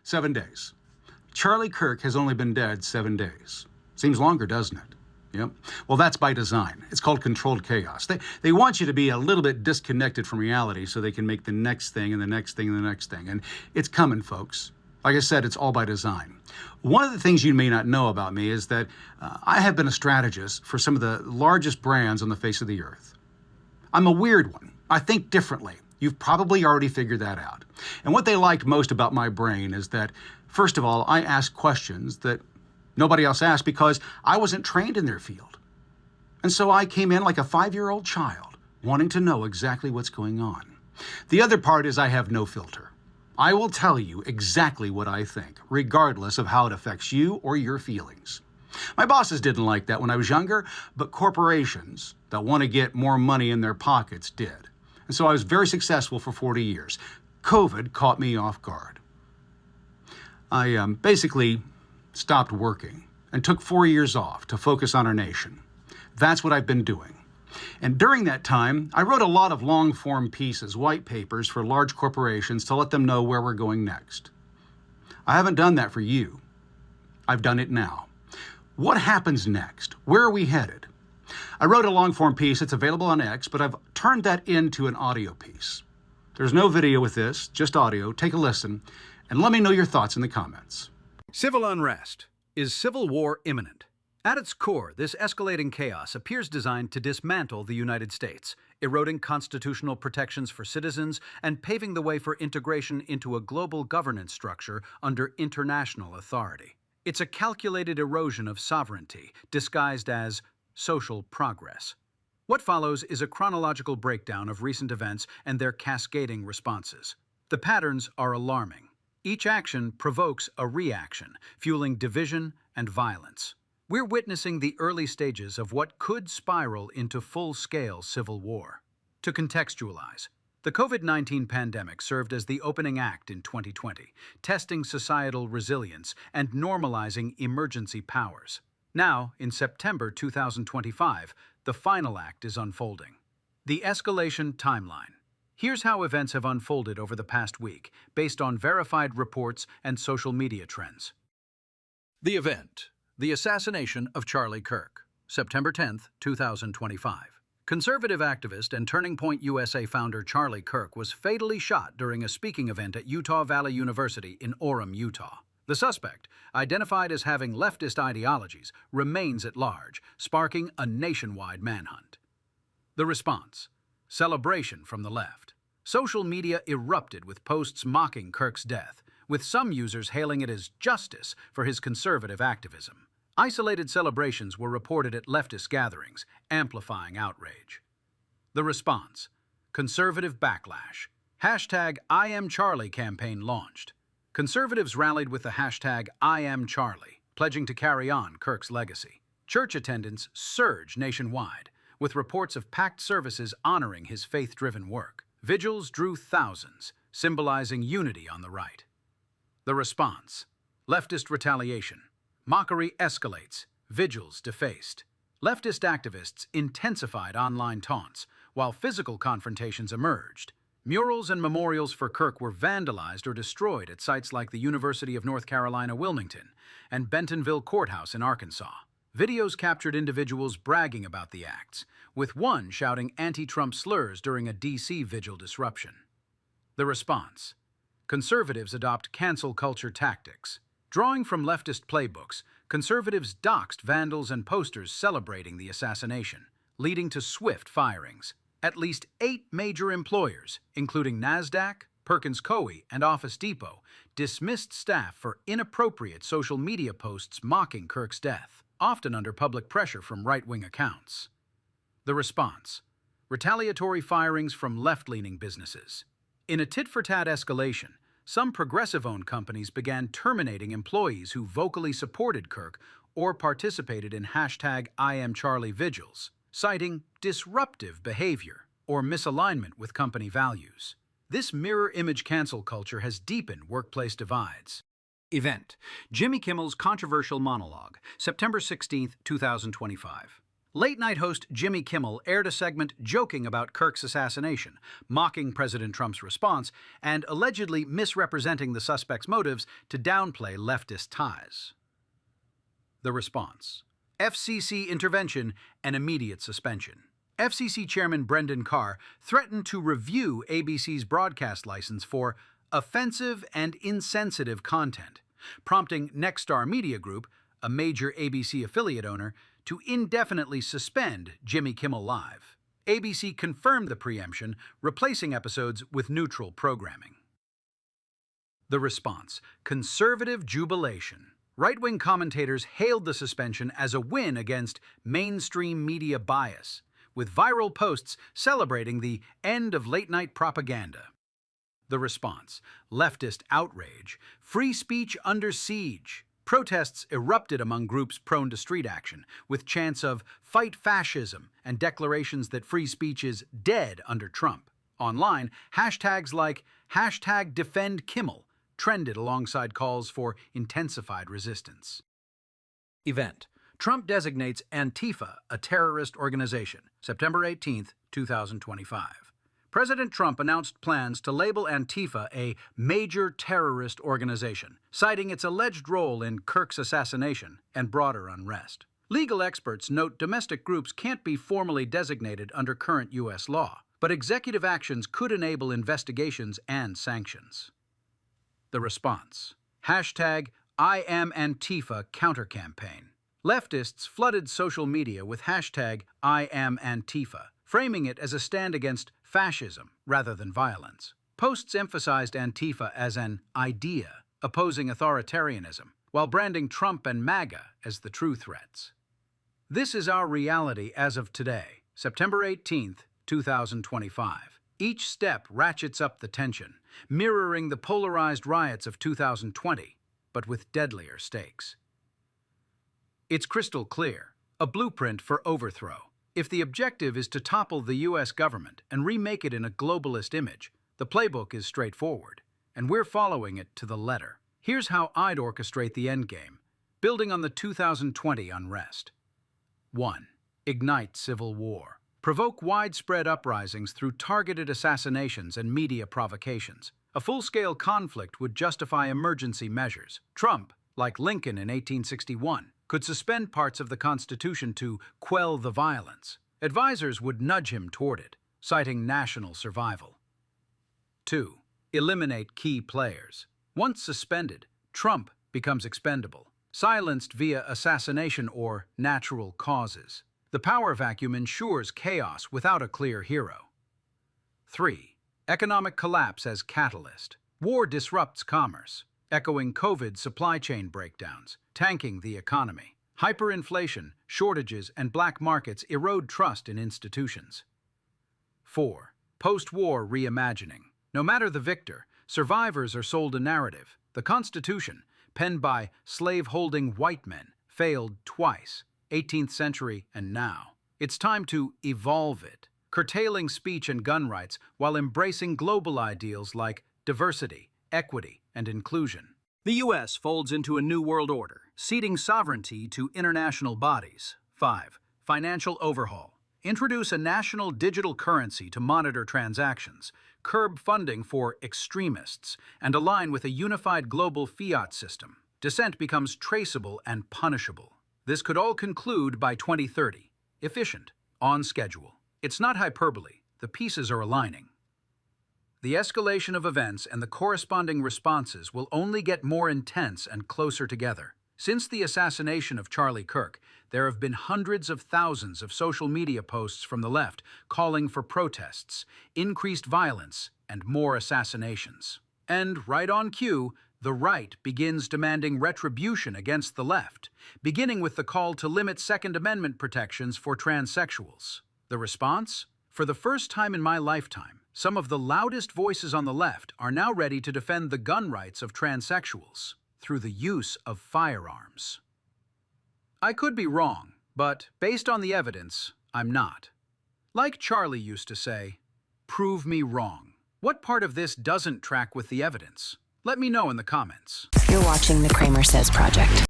7 days. Charlie Kirk has only been dead 7 days. Seems longer, doesn't it? Yep. Well, that's by design. It's called controlled chaos. They want you to be a little bit disconnected from reality so they can make the next thing and the next thing and the next thing. And it's coming, folks. Like I said, it's all by design. One of the things you may not know about me is that I have been a strategist for some of the largest brands on the face of the earth. I'm a weird one. I think differently. You've probably already figured that out. And what they liked most about my brain is that, first of all, I ask questions that nobody else asked because I wasn't trained in their field. And so I came in like a 5-year-old child, wanting to know exactly what's going on. The other part is I have no filter. I will tell you exactly what I think, regardless of how it affects you or your feelings. My bosses didn't like that when I was younger, but corporations that want to get more money in their pockets did. And so I was very successful for 40 years. COVID caught me off guard. I basically stopped working and took 4 years off to focus on our nation. That's what I've been doing. And during that time, I wrote a lot of long-form pieces, white papers for large corporations to let them know where we're going next. I haven't done that for you. I've done it now. What happens next? Where are we headed? I wrote a long-form piece. It's available on X, but I've turned that into an audio piece. There's no video with this, just audio. Take a listen, and let me know your thoughts in the comments. Civil unrest. Is civil war imminent? At its core, this escalating chaos appears designed to dismantle the United States, eroding constitutional protections for citizens and paving the way for integration into a global governance structure under international authority. It's a calculated erosion of sovereignty, disguised as social progress. What follows is a chronological breakdown of recent events and their cascading responses. The patterns are alarming. Each action provokes a reaction, fueling division and violence. We're witnessing the early stages of what could spiral into full-scale civil war. To contextualize, the COVID-19 pandemic served as the opening act in 2020, testing societal resilience and normalizing emergency powers. Now, in September 2025, the final act is unfolding. The escalation timeline. Here's how events have unfolded over the past week, based on verified reports and social media trends. The event. The assassination of Charlie Kirk, September 10, 2025. Conservative activist and Turning Point USA founder Charlie Kirk was fatally shot during a speaking event at Utah Valley University in Orem, Utah. The suspect, identified as having leftist ideologies, remains at large, sparking a nationwide manhunt. The response: celebration from the left. Social media erupted with posts mocking Kirk's death, with some users hailing it as justice for his conservative activism. Isolated celebrations were reported at leftist gatherings, amplifying outrage. The response: conservative backlash. Hashtag #IamCharlie campaign launched. Conservatives rallied with the hashtag #IamCharlie, pledging to carry on Kirk's legacy. Church attendance surged nationwide, with reports of packed services honoring his faith-driven work. Vigils drew thousands, symbolizing unity on the right. The response: leftist retaliation. Mockery escalates, vigils defaced. Leftist activists intensified online taunts, while physical confrontations emerged. Murals and memorials for Kirk were vandalized or destroyed at sites like the University of North Carolina, Wilmington, and Bentonville Courthouse in Arkansas. Videos captured individuals bragging about the acts, with one shouting anti-Trump slurs during a D.C. vigil disruption. The response: conservatives adopt cancel culture tactics. Drawing from leftist playbooks, conservatives doxed vandals and posters celebrating the assassination, leading to swift firings. At least 8 major employers, including NASDAQ, Perkins Coie, and Office Depot, dismissed staff for inappropriate social media posts mocking Kirk's death, often under public pressure from right-wing accounts. The response: retaliatory firings from left-leaning businesses. In a tit-for-tat escalation, some progressive-owned companies began terminating employees who vocally supported Kirk or participated in hashtag #IamCharlie vigils, citing disruptive behavior or misalignment with company values. This mirror image cancel culture has deepened workplace divides. Event: Jimmy Kimmel's controversial monologue, September 16, 2025. Late-night host Jimmy Kimmel aired a segment joking about Kirk's assassination, mocking President Trump's response, and allegedly misrepresenting the suspect's motives to downplay leftist ties. The response: FCC intervention and immediate suspension. FCC Chairman Brendan Carr threatened to review ABC's broadcast license for offensive and insensitive content, prompting Nexstar Media Group, a major ABC affiliate owner, to indefinitely suspend Jimmy Kimmel Live. ABC confirmed the preemption, replacing episodes with neutral programming. The response: conservative jubilation. Right-wing commentators hailed the suspension as a win against mainstream media bias, with viral posts celebrating the end of late-night propaganda. The response: leftist outrage, free speech under siege. Protests erupted among groups prone to street action, with chants of "fight fascism" and declarations that free speech is dead under Trump. Online, hashtags like #DefendKimmel trended alongside calls for intensified resistance. Event: Trump designates Antifa a terrorist organization, September 18, 2025. President Trump announced plans to label Antifa a major terrorist organization, citing its alleged role in Kirk's assassination and broader unrest. Legal experts note domestic groups can't be formally designated under current U.S. law, but executive actions could enable investigations and sanctions. The response: #IamAntifa counter-campaign. Leftists flooded social media with #IamAntifa, framing it as a stand against fascism rather than violence. Posts emphasized Antifa as an idea, opposing authoritarianism, while branding Trump and MAGA as the true threats. This is our reality as of today, September 18, 2025. Each step ratchets up the tension, mirroring the polarized riots of 2020, but with deadlier stakes. It's crystal clear, a blueprint for overthrow. If the objective is to topple the U.S. government and remake it in a globalist image, the playbook is straightforward, and we're following it to the letter. Here's how I'd orchestrate the endgame, building on the 2020 unrest. 1. Ignite civil war. Provoke widespread uprisings through targeted assassinations and media provocations. A full-scale conflict would justify emergency measures. Trump, like Lincoln in 1861, could suspend parts of the Constitution to quell the violence. Advisors would nudge him toward it, citing national survival. 2. Eliminate key players. Once suspended, Trump becomes expendable, silenced via assassination or natural causes. The power vacuum ensures chaos without a clear hero. 3. Economic collapse as catalyst. War disrupts commerce, echoing COVID supply chain breakdowns, tanking the economy. Hyperinflation, shortages, and black markets erode trust in institutions. 4. Post-war reimagining. No matter the victor, survivors are sold a narrative. The Constitution, penned by slave-holding white men, failed twice, 18th century and now. It's time to evolve it, curtailing speech and gun rights while embracing global ideals like diversity, equity, and inclusion. The U.S. folds into a new world order, ceding sovereignty to international bodies. 5. Financial overhaul. Introduce a national digital currency to monitor transactions, curb funding for extremists, and align with a unified global fiat system. Dissent becomes traceable and punishable. This could all conclude by 2030. Efficient, on schedule. It's not hyperbole. The pieces are aligning. The escalation of events and the corresponding responses will only get more intense and closer together. Since the assassination of Charlie Kirk, there have been hundreds of thousands of social media posts from the left calling for protests, increased violence, and more assassinations. And right on cue, the right begins demanding retribution against the left, beginning with the call to limit Second Amendment protections for transsexuals. The response? For the first time in my lifetime, some of the loudest voices on the left are now ready to defend the gun rights of transsexuals through the use of firearms. I could be wrong, but based on the evidence, I'm not. Like Charlie used to say, prove me wrong. What part of this doesn't track with the evidence? Let me know in the comments. You're watching the Kramer Says Project.